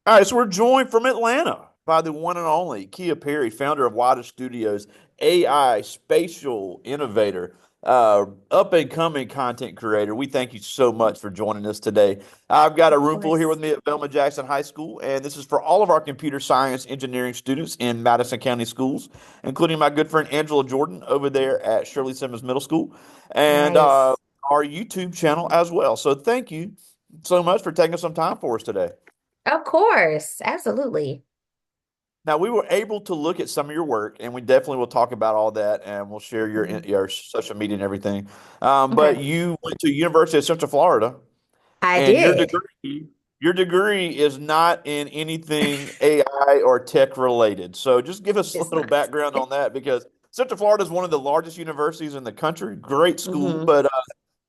All right, so we're joined from Atlanta by the one and only Kia Perry, founder of Wada Studios, AI Spatial Innovator, up and coming content creator. We thank you so much for joining us today. I've got a Of room full here with course. me at Velma Jackson High School, and this is for all of our computer science engineering students in Madison County schools, including my good friend Angela Jordan over there at Shirley Simmons Middle School, and Nice. our YouTube channel as well. So thank you so much for taking some time for us today. Of course. Absolutely. Now, we were able to look at some of your work, and we definitely will talk about all that, and we'll share Mhm. your social media and everything. But Okay. you went to University of Central Florida, I and did. your degree is not in anything AI or tech related. So, just give us a It's little not. background on that, because Central Florida is one of the largest universities in the country. Great school, hmm but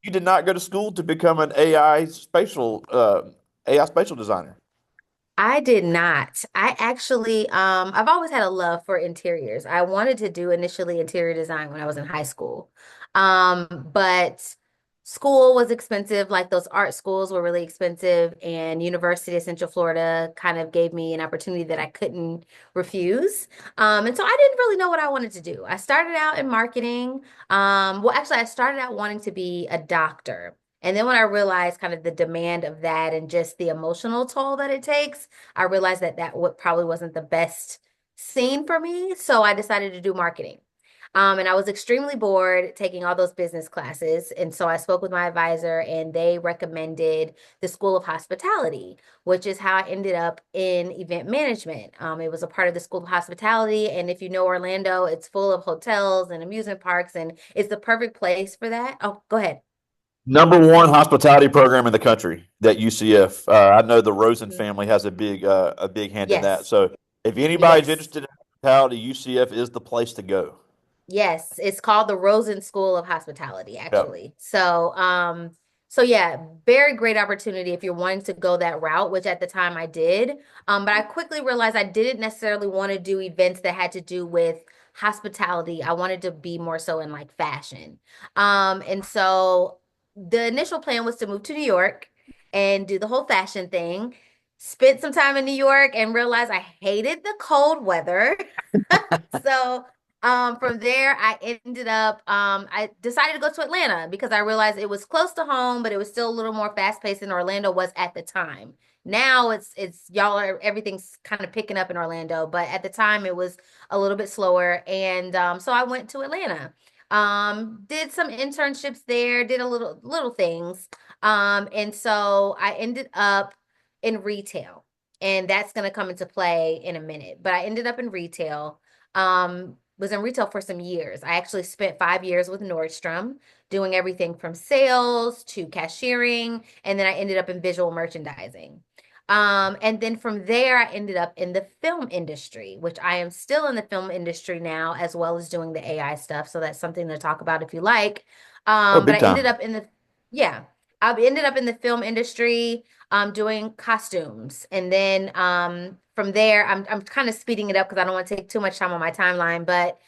you did not go to school to become an AI spatial designer. I did not. I actually, I've always had a love for interiors. I wanted to do initially interior design when I was in high school. But school was expensive, like those art schools were really expensive, and University of Central Florida kind of gave me an opportunity that I couldn't refuse. And so I didn't really know what I wanted to do. I started out in marketing. Well, actually, I started out wanting to be a doctor. And then when I realized kind of the demand of that and just the emotional toll that it takes, I realized that probably wasn't the best scene for me. So I decided to do marketing. And I was extremely bored taking all those business classes. And so I spoke with my advisor, and they recommended the School of Hospitality, which is how I ended up in event management. It was a part of the School of Hospitality. And if you know Orlando, it's full of hotels and amusement parks, and it's the perfect place for that. Oh, go ahead. Number one hospitality program in the country, that UCF. I know the Rosen Mhm. family has a big hand in that. Yes. So if anybody's Yes. interested in hospitality, UCF is the place to go. Yes, it's called the Rosen School of Hospitality, Yep. actually. So yeah, very great opportunity if you're wanting to go that route, which at the time I did. But I quickly realized I didn't necessarily want to do events that had to do with hospitality. I wanted to be more so in like fashion. And so the initial plan was to move to New York and do the whole fashion thing. Spent some time in New York and realized I hated the cold weather. So from there, I decided to go to Atlanta because I realized it was close to home, but it was still a little more fast paced than Orlando was at the time. Now it's y'all are everything's kind of picking up in Orlando, but at the time it was a little bit slower. And so I went to Atlanta. Did some internships there, did a little things. And so I ended up in retail, and that's going to come into play in a minute. But I ended up in retail, was in retail for some years. I actually spent 5 years with Nordstrom doing everything from sales to cashiering, and then I ended up in visual merchandising. And then from there, I ended up in the film industry, which I am still in the film industry now, as well as doing the AI stuff. So that's something to talk about if you like. Oh, But big I ended time. up in yeah, I ended up in the film industry, doing costumes. And then from there, I'm kind of speeding it up because I don't want to take too much time on my timeline. But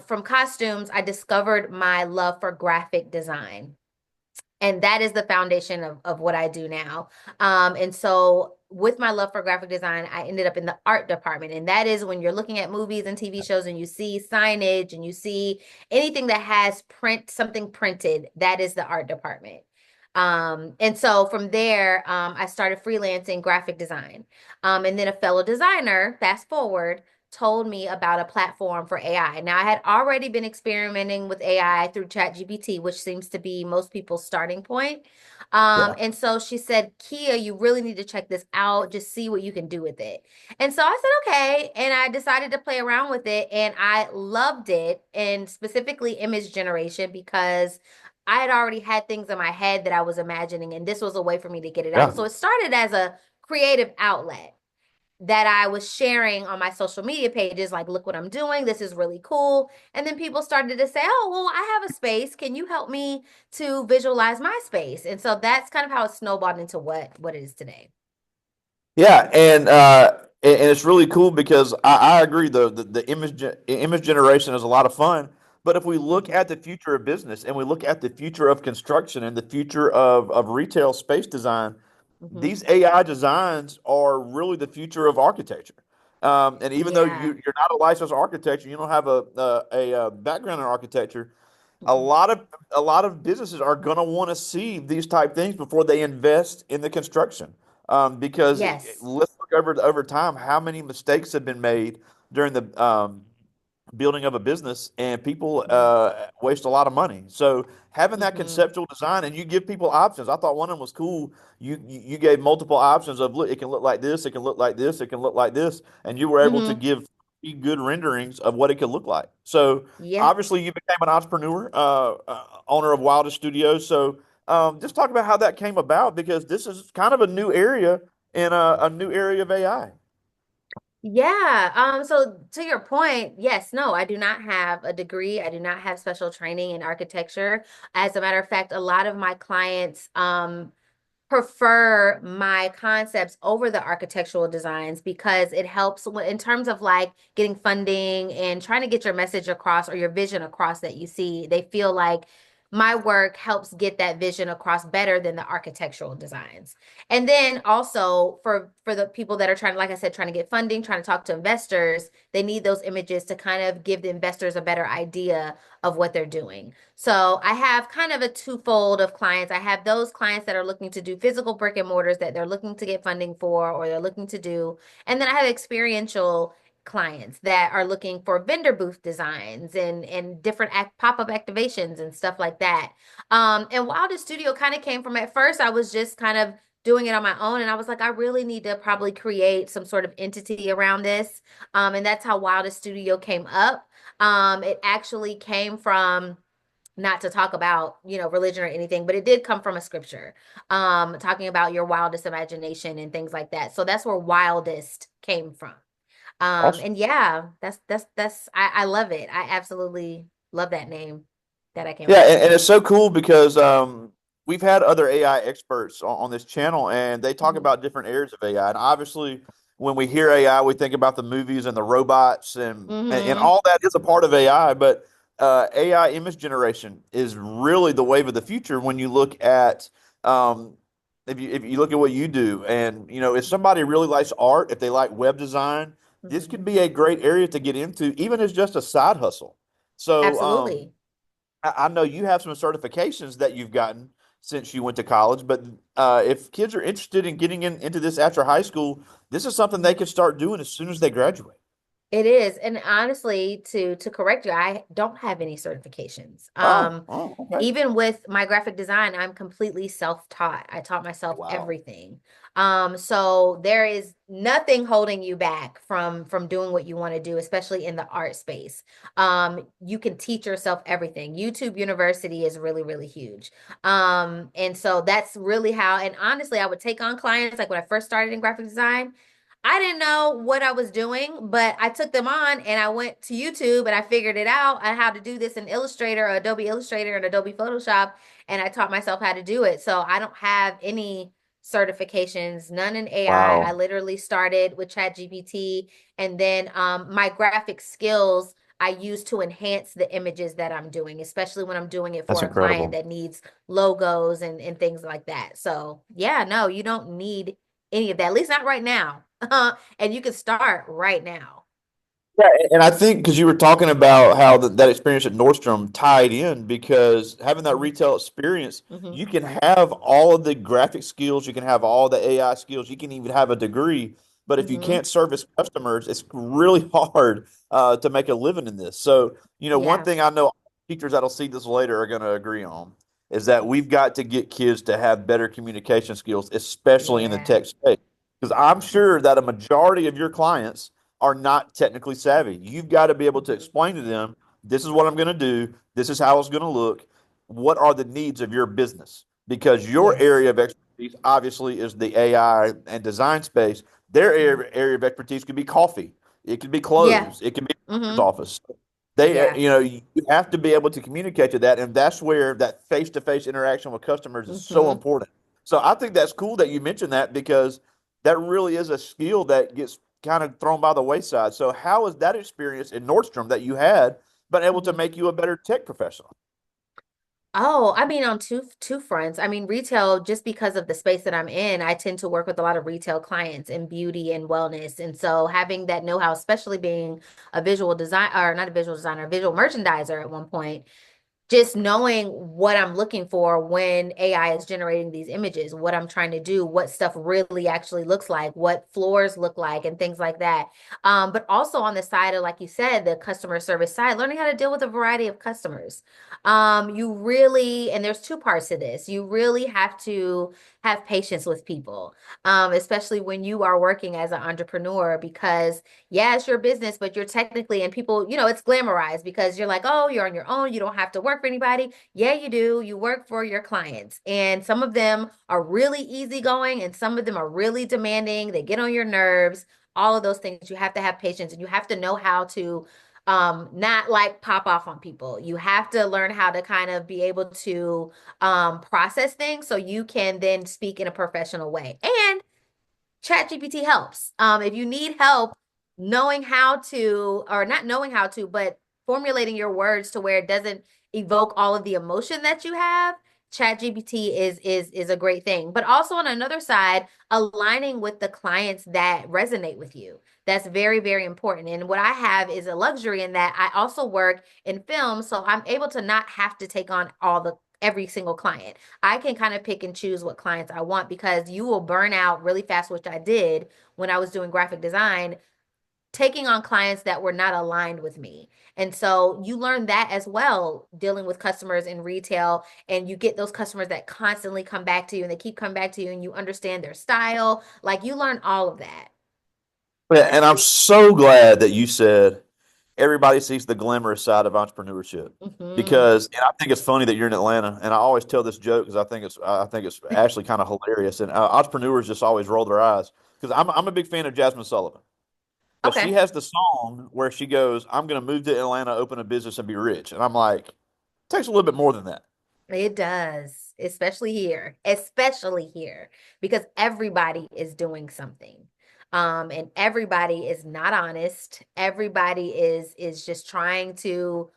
from costumes, I discovered my love for graphic design. And that is the foundation of what I do now. And so with my love for graphic design, I ended up in the art department. And that is when you're looking at movies and TV shows and you see signage and you see anything that has something printed, that is the art department. And so from there, I started freelancing graphic design. And then a fellow designer, fast forward, told me about a platform for AI. Now, I had already been experimenting with AI through ChatGPT, which seems to be most people's starting point. Yeah. And so she said, Kia, you really need to check this out. Just see what you can do with it. And so I said, okay. And I decided to play around with it. And I loved it, and specifically image generation, because I had already had things in my head that I was imagining, and this was a way for me to get it out. Yeah. So it started as a creative outlet that I was sharing on my social media pages, like, look what I'm doing. This is really cool. And then people started to say, oh, well, I have a space. Can you help me to visualize my space? And so that's kind of how it snowballed into what it is today. Yeah, and it's really cool because I agree though the image generation is a lot of fun. But if we look Mhm. at the future of business and we look at the future of construction and the future of retail space design, Hmm. these AI designs are really the future of architecture. And even though Yeah. you're not a licensed architect, you don't have a background in architecture, a Hmm. lot of a lot of businesses are going to want to see these type things before they invest in the construction. Because Yes. let's look over time how many mistakes have been made during the building of a business, and people waste a lot of money. So having that Hmm. conceptual design, and you give people options. I thought one of them was cool. You gave multiple options of, look, it can look like this, it can look like this, it can look like this, and you were able to Hmm. give good renderings of what it could look like. So Yeah. obviously you became an entrepreneur, owner of Wildest Studios. So just talk about how that came about, because this is kind of a new area in a new area of AI. Yeah. So to your point, yes, no, I do not have a degree. I do not have special training in architecture. As a matter of fact, a lot of my clients, prefer my concepts over the architectural designs because it helps in terms of like getting funding and trying to get your message across or your vision across that you see. They feel like my work helps get that vision across better than the architectural designs. And then also for the people that are trying, like I said, trying to get funding, trying to talk to investors, they need those images to kind of give the investors a better idea of what they're doing. So I have kind of a twofold of clients. I have those clients that are looking to do physical brick and mortars that they're looking to get funding for or they're looking to do. And then I have experiential clients that are looking for vendor booth designs and different pop-up activations and stuff like that. And Wildest Studio kind of came from at first, I was just kind of doing it on my own. And I was like, I really need to probably create some sort of entity around this. And that's how Wildest Studio came up. It actually came from not to talk about, religion or anything, but it did come from a scripture, talking about your wildest imagination and things like that. So that's where wildest came from. Awesome. And yeah, I love it. I absolutely love that name that I came Yeah, up with. and it's so cool because we've had other AI experts on this channel, and they talk Hmm. about different areas of AI. And obviously, when we hear AI, we think about the movies and the robots, and Hmm. all that is a part of AI. But AI image generation is really the wave of the future when you look at um, if you look at what you do, and if somebody really likes art, if they like web design, this Hmm. could be a great area to get into, even as just a side hustle. So Absolutely. I know you have some certifications that you've gotten since you went to college, but if kids are interested in getting into this after high school, this is something they could start doing as soon as they graduate. It is. And honestly, to correct you, I don't have any certifications. Oh, okay. Even with my graphic design, I'm completely self-taught. I taught myself Wow. everything. So there is nothing holding you back from doing what you want to do, especially in the art space. You can teach yourself everything. YouTube University is really, really huge. And so that's really how, and honestly, I would take on clients like when I first started in graphic design. I didn't know what I was doing, but I took them on and I went to YouTube and I figured it out on how to do this in Illustrator, or Adobe Illustrator, and Adobe Photoshop, and I taught myself how to do it. So I don't have any certifications, none in AI. I Wow. literally started with ChatGPT, and then my graphic skills I use to enhance the images that I'm doing, especially when I'm doing it That's for a client incredible. that needs logos and things like that. So yeah, no, you don't need any of that, at least not right now. And you can start right now. Yeah, and I think because you were talking about how that experience at Nordstrom tied in, because having that Hmm. retail experience, Hmm. you can have all of the graphic skills, you can have all the AI skills, you can even have a degree. But if you Hmm. can't service customers, it's really hard to make a living in this. So, one Yeah. thing I know teachers that'll see this later are going to agree on is that we've got to get kids to have better communication skills, especially in the Yeah. tech space. Because I'm sure that a majority of your clients are not technically savvy. You've got to be able to Hmm. explain to them, this is what I'm going to do, this is how it's going to look, what are the needs of your business? Because your Yes. area of expertise obviously is the AI and design space. Their Hmm. area of expertise could be coffee, it could be Yeah. clothes, it could be a doctor's Hmm. office. They, Yeah. you have to be able to communicate to that, and that's where that face-to-face interaction with customers is so Hmm. important. So I think that's cool that you mentioned that, because that really is a skill that gets kind of thrown by the wayside. So how was that experience in Nordstrom that you had been able to Hmm. make you a better tech professional? Oh, I mean on two fronts. I mean retail, just because of the space that I'm in, I tend to work with a lot of retail clients in beauty and wellness. And so having that know-how, especially being a visual design or not a visual designer, a visual merchandiser at one point, just knowing what I'm looking for when AI is generating these images, what I'm trying to do, what stuff really actually looks like, what floors look like, and things like that. But also on the side of, like you said, the customer service side, learning how to deal with a variety of customers. You really, and there's two parts to this. You really have to have patience with people, especially when you are working as an entrepreneur, because yeah, it's your business, but you're technically, and people, it's glamorized because you're like, oh, you're on your own. You don't have to work for anybody. Yeah, you do. You work for your clients. And some of them are really easygoing and some of them are really demanding. They get on your nerves, all of those things. You have to have patience and you have to know how to not like pop off on people. You have to learn how to kind of be able to process things so you can then speak in a professional way. And ChatGPT helps. If you need help knowing how to, or not knowing how to, but formulating your words to where it doesn't evoke all of the emotion that you have, ChatGPT is a great thing. But also on another side, aligning with the clients that resonate with you. That's very, very important. And what I have is a luxury in that I also work in film, so I'm able to not have to take on all the every single client. I can kind of pick and choose what clients I want because you will burn out really fast, which I did when I was doing graphic design, taking on clients that were not aligned with me. And so you learn that as well, dealing with customers in retail, and you get those customers that constantly come back to you and they keep coming back to you and you understand their style. Like you learn all of that. Yeah, and I'm so glad that you said everybody sees the glamorous side of entrepreneurship Hmm. because and I think it's funny that you're in Atlanta, and I always tell this joke because I think it's actually kind of hilarious, and entrepreneurs just always roll their eyes because I'm a big fan of Jasmine Sullivan because she Okay. has the song where she goes, "I'm going to move to Atlanta, open a business, and be rich," and I'm like, it takes a little bit more than that. It does, especially here, because everybody is doing something. And everybody is not honest. Everybody is just trying to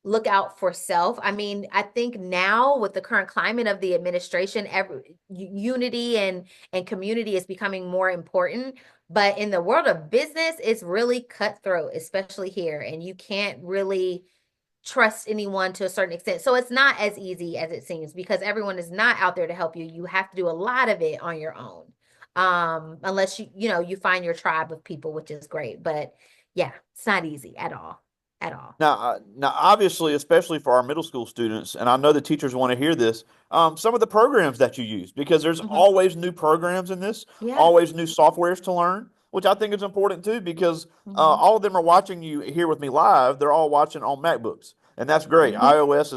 look out for self. I mean, I think now with the current climate of the administration, unity and community is becoming more important. But in the world of business, it's really cutthroat, especially here, and you can't really trust anyone to a certain extent. So it's not as easy as it seems because everyone is not out there to help you. You have to do a lot of it on your own. Unless you find your tribe of people, which is great. But yeah, it's not easy at all. At all. Now, obviously, especially for our middle school students, and I know the teachers want to hear this, some of the programs that you use, because there's Hmm. always new programs in this, Yeah. always new softwares to learn, which I think is important too, because Hmm. all of them are watching you here with me live. They're all watching on MacBooks, and that's great. Hmm. Yes.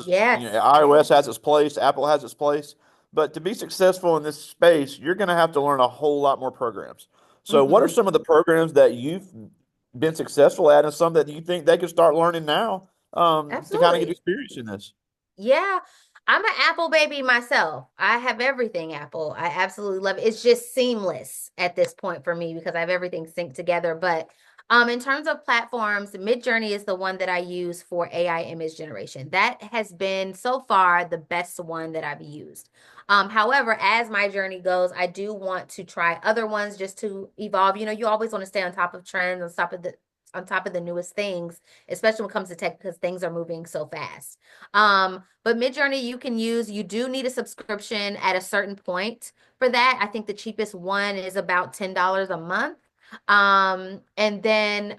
iOS has its place, Apple has its place, but to be successful in this space, you're going to have to learn a whole lot more programs. So, what are Hmm. some of the programs that you've been successful at and some that you think they could start learning now to kind of get Absolutely. experience in this? Yeah, I'm an Apple baby myself. I have everything Apple. I absolutely love it. It's just seamless at this point for me because I have everything synced together. But in terms of platforms, Midjourney is the one that I use for AI image generation. That has been so far the best one that I've used. However, as my journey goes, I do want to try other ones just to evolve. You always want to stay on top of trends, on top of the newest things, especially when it comes to tech because things are moving so fast. But Midjourney you do need a subscription at a certain point for that. I think the cheapest one is about $10 a month. And then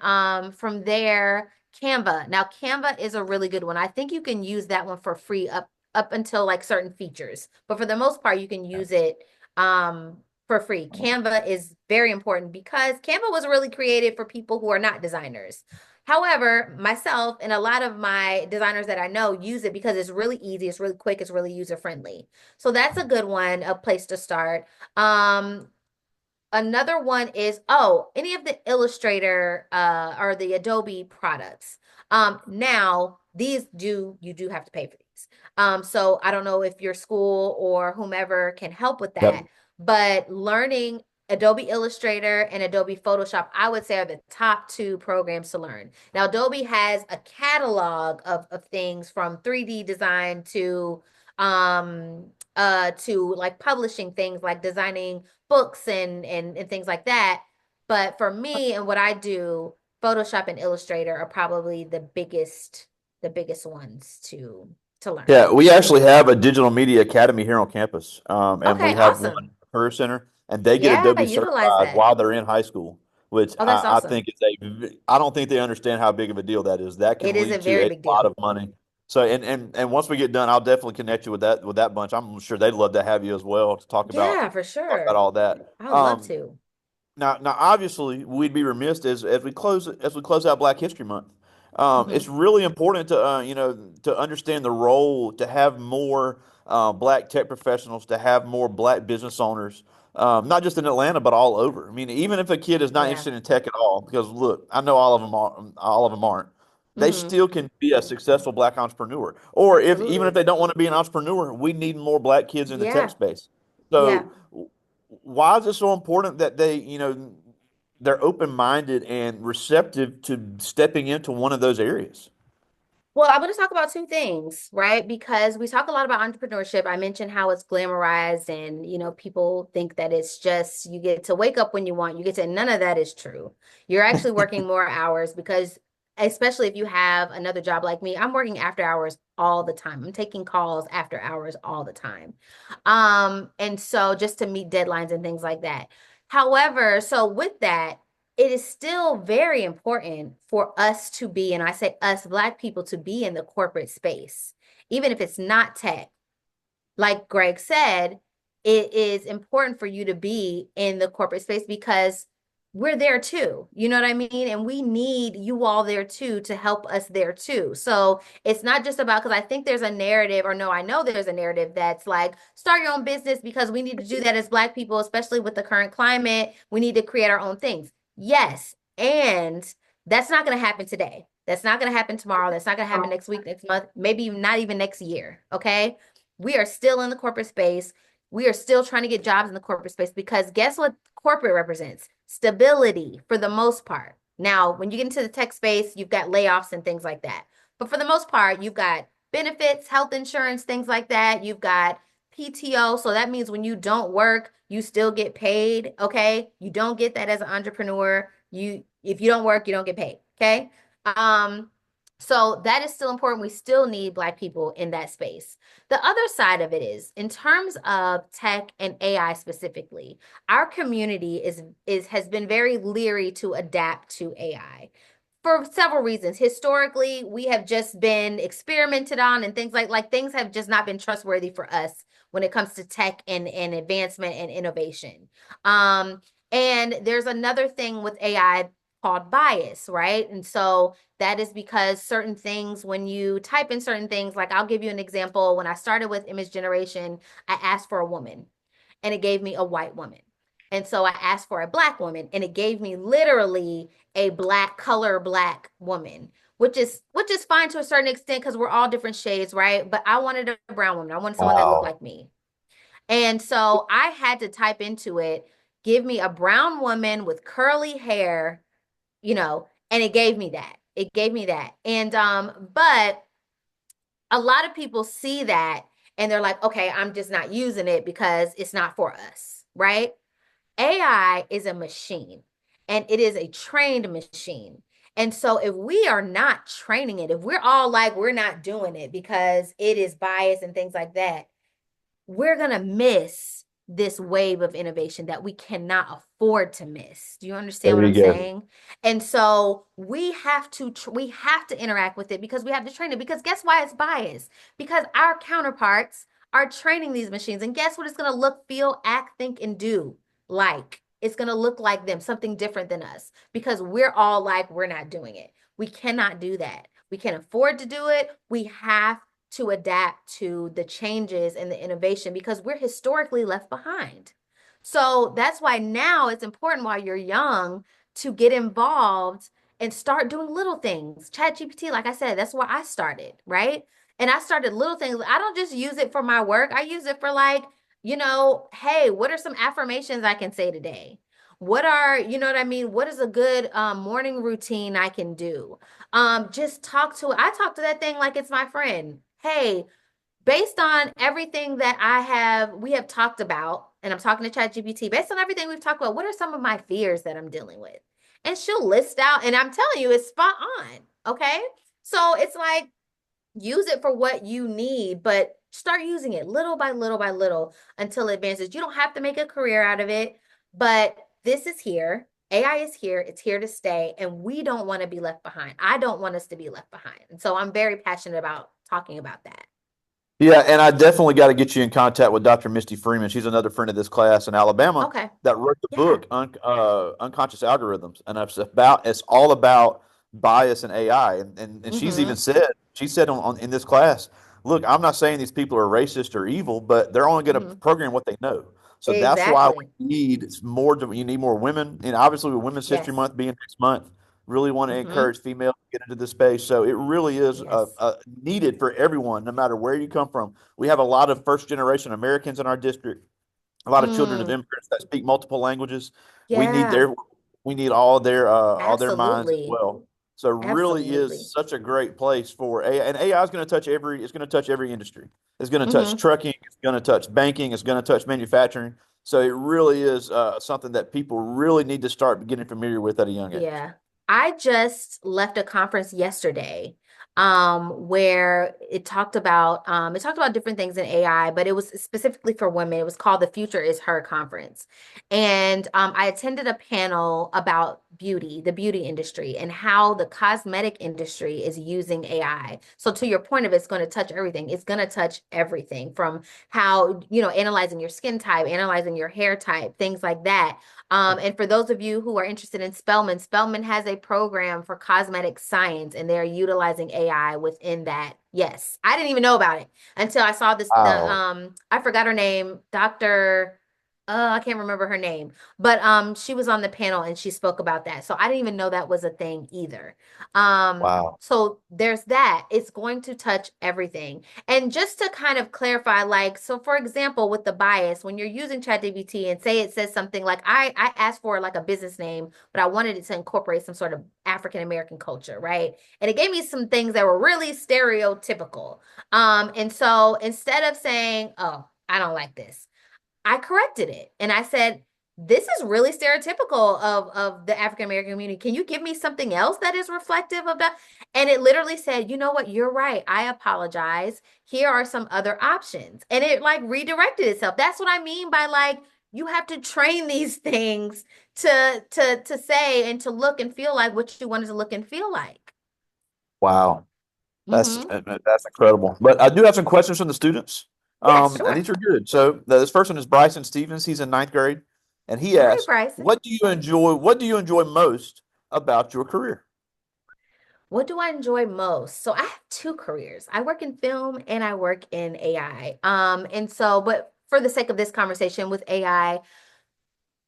from there, Canva. Now Canva is a really good one. I think you can use that one for free up until like certain features. But for the most part, you can use it for free. Canva is very important because Canva was really created for people who are not designers. However, myself and a lot of my designers that I know use it because it's really easy, it's really quick, it's really user friendly. So that's a good one, a place to start. Um, Another one is, any of the Illustrator or the Adobe products. Now these you do have to pay for these. So I don't know if your school or whomever can help with that, Yep. but learning Adobe Illustrator and Adobe Photoshop, I would say, are the top two programs to learn. Now, Adobe has a catalog of things from 3D design to like publishing things like designing books and things like that. But for me and what I do, Photoshop and Illustrator are probably the biggest ones to learn. Yeah, we actually have a digital media academy here on campus, and Okay, we have one awesome. career center, and they get Yeah, Adobe utilize certified that. while they're in high school, which Oh, that's I awesome. think is I don't think they understand how big of a deal that is. That It can is a lead to very a big lot deal. of money. So, and once we get done, I'll definitely connect you with that bunch. I'm sure they'd love to have you as well to Yeah, for talk about sure. all that. I would love to. Now, obviously, we'd be remiss as we close out Black History Month. It's Hmm. really important to to understand the role to have more black tech professionals, to have more black business owners, not just in Atlanta but all over. I mean, even if a kid is not Yeah. interested in tech at all, because look, I know all of them aren't. They Hmm. still can be a successful black entrepreneur. Or if even if Absolutely. they don't want to be an entrepreneur, we need more black kids in the tech Yeah. space. Yeah. So why is it so important that they're open-minded and receptive to stepping into one of those areas? Well, I'm going to talk about two things, right? Because we talk a lot about entrepreneurship. I mentioned how it's glamorized and, people think that it's just you get to wake up when you want. You get to, none of that is true. You're actually working more hours because, especially if you have another job like me, I'm working after hours all the time. I'm taking calls after hours all the time. And so just to meet deadlines and things like that. However, so with that, it is still very important for us to be, and I say us, Black people, to be in the corporate space, even if it's not tech. Like Greg said, it is important for you to be in the corporate space because we're there too. You know what I mean? And we need you all there too to help us there too. So it's not just about, because I think there's a narrative, or no, I know there's a narrative that's like, start your own business because we need to do that as Black people, especially with the current climate. We need to create our own things. Yes. And that's not going to happen today. That's not going to happen tomorrow. That's not going to happen next week, next month, maybe not even next year. Okay. We are still in the corporate space. We are still trying to get jobs in the corporate space because guess what corporate represents? Stability for the most part. Now, when you get into the tech space, you've got layoffs and things like that. But for the most part, you've got benefits, health insurance, things like that. You've got PTO. So that means when you don't work, you still get paid. Okay. You don't get that as an entrepreneur. If you don't work, you don't get paid. Okay. Um, so that is still important. We still need Black people in that space. The other side of it is, in terms of tech and AI specifically, our community has been very leery to adapt to AI for several reasons. Historically, we have just been experimented on and things like things have just not been trustworthy for us when it comes to tech and advancement and innovation. Um, and there's another thing with AI called bias, right? And so that is because certain things, when you type in certain things, like I'll give you an example. When I started with image generation, I asked for a woman and it gave me a white woman. And so I asked for a Black woman and it gave me literally a black woman, which is fine to a certain extent because we're all different shades, right? But I wanted a brown woman. I wanted someone that looked Wow. like me. And so I had to type into it, give me a brown woman with curly hair, and it gave me that. It gave me that. And but a lot of people see that and they're like, okay, I'm just not using it because it's not for us, right? AI is a machine and it is a trained machine. And so if we are not training it, if we're all like, we're not doing it because it is biased and things like that, we're going to miss this wave of innovation that we cannot afford to miss. Do you understand There what you I'm go. saying? And so we have to interact with it because we have to train it, because guess why it's biased? Because our counterparts are training these machines, and guess what it's going to look, feel, act, think and do like? It's going to look like them, something different than us, because we're all like, we're not doing it. We cannot do that. We can't afford to do it. We have to adapt to the changes and the innovation because we're historically left behind. So that's why now it's important while you're young to get involved and start doing little things. ChatGPT, like I said, that's where I started, right? And I started little things. I don't just use it for my work. I use it for like hey, what are some affirmations I can say today? What are, you know what I mean? What is a good morning routine I can do? Just talk to it. I talk to that thing like it's my friend. Hey, based on everything that we have talked about, and I'm talking to ChatGPT, based on everything we've talked about, what are some of my fears that I'm dealing with? And she'll list out, and I'm telling you, it's spot on. Okay. So it's like, use it for what you need, but start using it little by little by little until it advances. You don't have to make a career out of it, but this is here. AI is here. It's here to stay, and we don't want to be left behind. I don't want us to be left behind. And so I'm very passionate about talking about that. Yeah, and I definitely got to get you in contact with Dr. Misty Freeman. She's another friend of this class in Alabama Okay. that wrote the Yeah. book Unconscious Algorithms, and it's all about bias and AI. And she's even Mm-hmm. said she said on in this class, look, I'm not saying these people are racist or evil, but they're only going to Mm-hmm. program what they know. So that's why Exactly. we need more. You need more women, and obviously with Women's History Yes. Month being next month, really want to Mm-hmm. encourage females to get into this space. So it really is Yes. needed for everyone, no matter where you come from. We have a lot of first generation Americans in our district, a lot of children of Mm. immigrants that speak multiple languages. We need Yeah. their we need all their minds as Absolutely. well. So really Absolutely. is such a great place for AI, and AI is going to touch every it's going to touch every industry. It's going to touch Mm-hmm. trucking, it's going to touch banking, it's going to touch manufacturing. So it really is something that people really need to start getting familiar with at a young age. Yeah. I just left a conference yesterday where it talked about different things in AI, but it was specifically for women. It was called The Future is Her Conference. And I attended a panel about beauty, the beauty industry, and how the cosmetic industry is using AI. So to your point of it's going to touch everything. It's going to touch everything from how, analyzing your skin type, analyzing your hair type, things like that. And for those of you who are interested in Spelman, Spelman has a program for cosmetic science, and they're utilizing AI within that. Yes, I didn't even know about it until I saw this. Wow. I forgot her name, Doctor. I can't remember her name, but she was on the panel and she spoke about that. So I didn't even know that was a thing either. Wow. So there's that. It's going to touch everything. And just to kind of clarify, like, so for example, with the bias, when you're using ChatGPT and say it says something like, I asked for like a business name, but I wanted it to incorporate some sort of African American culture, right? And it gave me some things that were really stereotypical. And so instead of saying, oh, I don't like this, I corrected it and I said, this is really stereotypical of the African American community. Can you give me something else that is reflective of that? And it literally said, you know what? You're right. I apologize. Here are some other options. And it like redirected itself. That's what I mean by like, you have to train these things to say and to look and feel like what you want it to look and feel like. Wow. Mm-hmm. That's incredible. But I do have some questions from the students, Yeah, and sure. these are good. So this first one is Bryson Stevens. He's in ninth grade, and he All right, asks, Bryson. "What do you enjoy? What do you enjoy most about your career?" What do I enjoy most? So I have two careers. I work in film and I work in AI. But for the sake of this conversation with AI,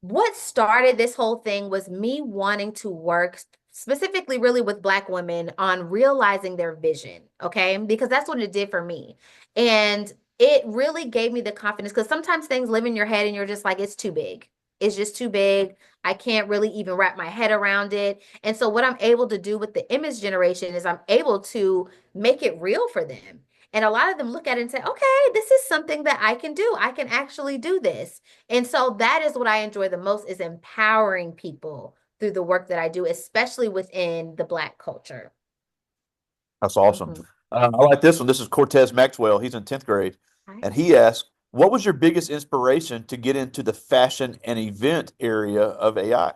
what started this whole thing was me wanting to work specifically really with Black women on realizing their vision, okay? Because that's what it did for me. And it really gave me the confidence because sometimes things live in your head and you're just like, it's too big. It's just too big. I can't really even wrap my head around it. And so, what I'm able to do with the image generation is I'm able to make it real for them. And a lot of them look at it and say, okay, this is something that I can do. I can actually do this. And so that is what I enjoy the most is empowering people through the work that I do, especially within the Black culture. That's awesome. Mhm. I like this one. This is Cortez Maxwell. He's in 10th grade, Right. and he asks, "What was your biggest inspiration to get into the fashion and event area of AI?"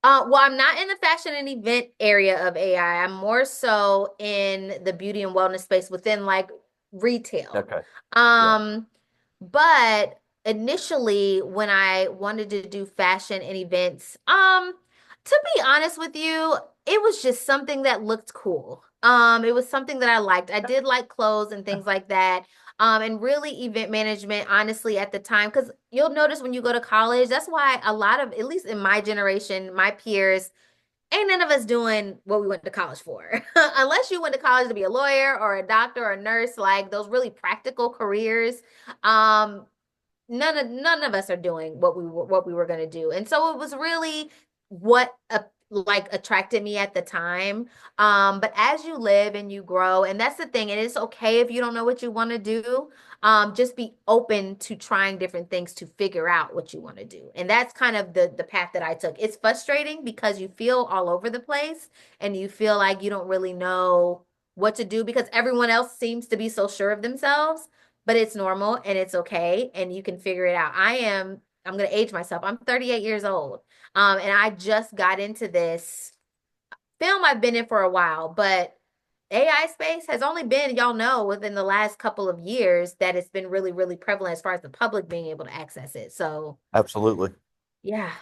Well, I'm not in the fashion and event area of AI. I'm more so in the beauty and wellness space within like retail. Okay. Yeah. Um, but initially when I wanted to do fashion and events, to be honest with you, it was just something that looked cool. It was something that I liked. I did like clothes and things like that. And really event management, honestly, at the time, because you'll notice when you go to college, that's why a lot of, at least in my generation, my peers, ain't none of us doing what we went to college for. Unless you went to college to be a lawyer or a doctor or a nurse, like those really practical careers. Um, none of us are doing what we were going to do. And so it was really what like attracted me at the time. But as you live and you grow, and that's the thing, and it's okay if you don't know what you want to do. Just be open to trying different things to figure out what you want to do. And that's kind of the path that I took. It's frustrating because you feel all over the place and you feel like you don't really know what to do because everyone else seems to be so sure of themselves, but it's normal and it's okay and you can figure it out. I'm going to age myself. I'm 38 years old. And I just got into this film I've been in for a while, but AI space has only been, y'all know, within the last couple of years that it's been really, really prevalent as far as the public being able to access it. So, Absolutely. yeah.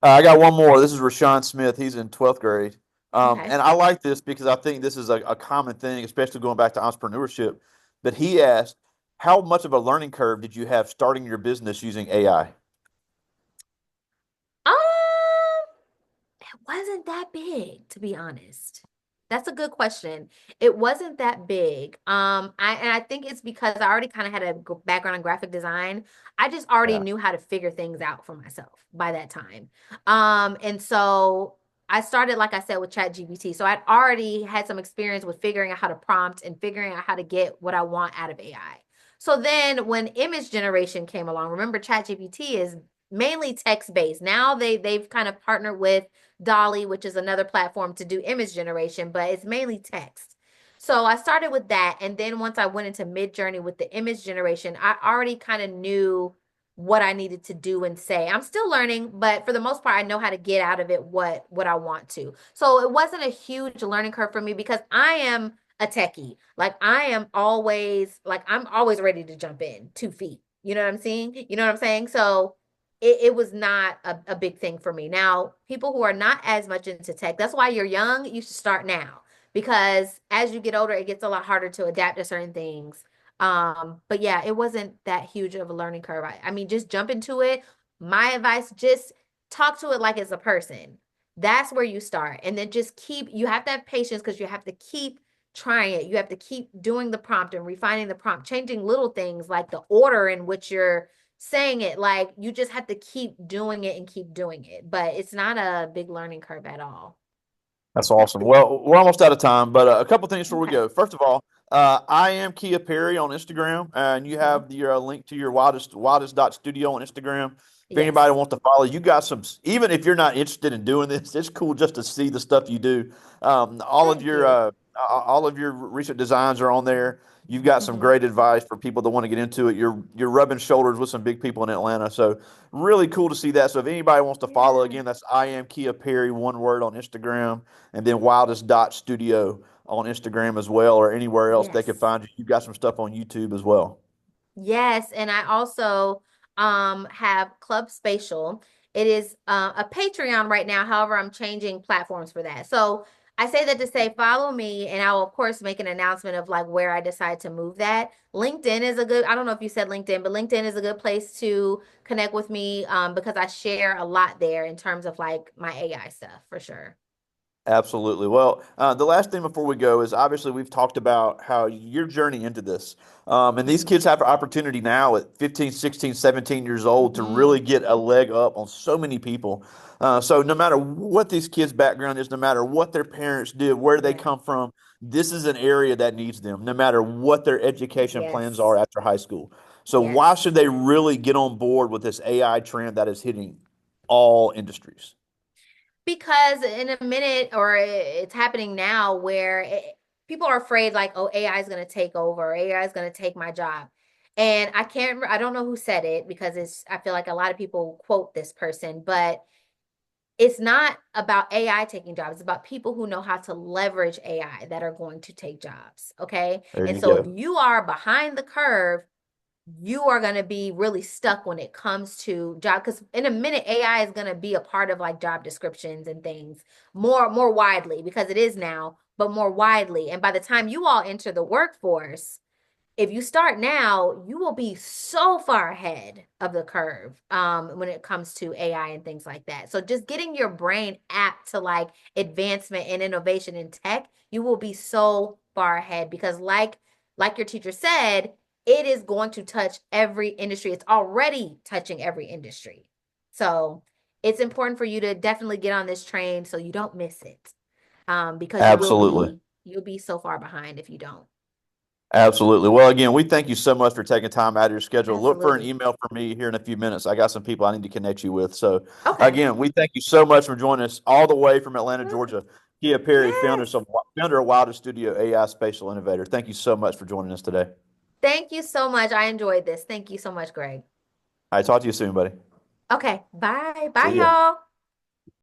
I got one more. This is Rashawn Smith. He's in 12th grade. Okay. And I like this because I think this is a common thing, especially going back to entrepreneurship. But he asked, how much of a learning curve did you have starting your business using AI? Um, It wasn't that big, to be honest. That's a good question. It wasn't that big. I think it's because I already kind of had a background in graphic design. I just already Yeah. knew how to figure things out for myself by that time. And so I started, like I said, with ChatGPT. So I'd already had some experience with figuring out how to prompt and figuring out how to get what I want out of AI. So then when image generation came along, remember ChatGPT is mainly text based. Now they've kind of partnered with Dolly, which is another platform to do image generation, but it's mainly text. So I started with that. And then once I went into mid journey with the image generation, I already kind of knew what I needed to do and say. I'm still learning, but for the most part, I know how to get out of it what I want to. So it wasn't a huge learning curve for me because I am a techie. I'm always ready to jump in 2 feet. You know what I'm saying? You know what I'm saying? So it was not a big thing for me. Now, people who are not as much into tech, that's why you're young, you should start now because as you get older, it gets a lot harder to adapt to certain things. But yeah, it wasn't that huge of a learning curve. I mean, just jump into it. My advice, just talk to it like it's a person. That's where you start. And then you have to have patience because you have to keep trying it. You have to keep doing the prompt and refining the prompt, changing little things like the order in which you're saying it. Like you just have to keep doing it and keep doing it. But it's not a big learning curve at all. That's awesome. Well, we're almost out of time, but a couple things before we Okay. go. First of all, I am Kia Perry on Instagram, and you Okay. have your link to your wildest dot studio on Instagram. If anybody Yes. wants to follow, you got some. Even if you're not interested in doing this, it's cool just to see the stuff you do. Thank you. All of your recent designs are on there. You've got some Hmm. great advice for people that want to get into it. You're rubbing shoulders with some big people in Atlanta, so really cool to see that. So if anybody wants to follow, Yeah. again, that's I am Kia Perry, one word on Instagram, and then Wildest Dot Studio on Instagram as well, or anywhere else they can Yes. find you. You've got some stuff on YouTube as well. Yes, and I also have Club Spatial. It is a Patreon right now. However, I'm changing platforms for that. So I say that to say follow me, and I will of course make an announcement of like where I decide to move that. LinkedIn is a good, I don't know if you said LinkedIn, but LinkedIn is a good place to connect with me because I share a lot there in terms of like my AI stuff for sure. Absolutely. Well, the last thing before we go is obviously we've talked about how your journey into this. And these Hmm. kids have an opportunity now at 15, 16, 17 years old to really Hmm. get a leg up on so many people. So no matter what these kids' background is, no matter what their parents did, where they Yeah. come from, this is an area that needs them, no matter what their education plans are Yes. after high school. So why Yes. should they really get on board with this AI trend that is hitting all industries? Because in a minute, or it's happening now, where people are afraid, like, oh, AI is going to take over, AI is going to take my job. And I don't know who said it because I feel like a lot of people quote this person, but it's not about AI taking jobs. It's about people who know how to leverage AI that are going to take jobs. Okay. There And you so if go. you are behind the curve, you are going to be really stuck when it comes to job because in a minute AI is going to be a part of like job descriptions and things more widely because it is now, but more widely. And by the time you all enter the workforce, if you start now, you will be so far ahead of the curve when it comes to AI and things like that. So just getting your brain apt to like advancement and innovation in tech, you will be so far ahead because like your teacher said, it is going to touch every industry. It's already touching every industry. So it's important for you to definitely get on this train so you don't miss it. Because Absolutely. you'll be so far behind if you don't. Absolutely. Well, again, we thank you so much for taking time out of your schedule. Look for an Absolutely. email from me here in a few minutes. I got some people I need to connect you with. So, Okay. again, we thank you so much for joining us all the way from Atlanta, Georgia. Kia Perry, Yes. founder of Wilder Studio AI Spatial Innovator. Thank you so much for joining us today. Thank you so much. I enjoyed this. Thank you so much, Greg. All right, talk to you soon, buddy. Okay. Bye. Bye, See ya. y'all.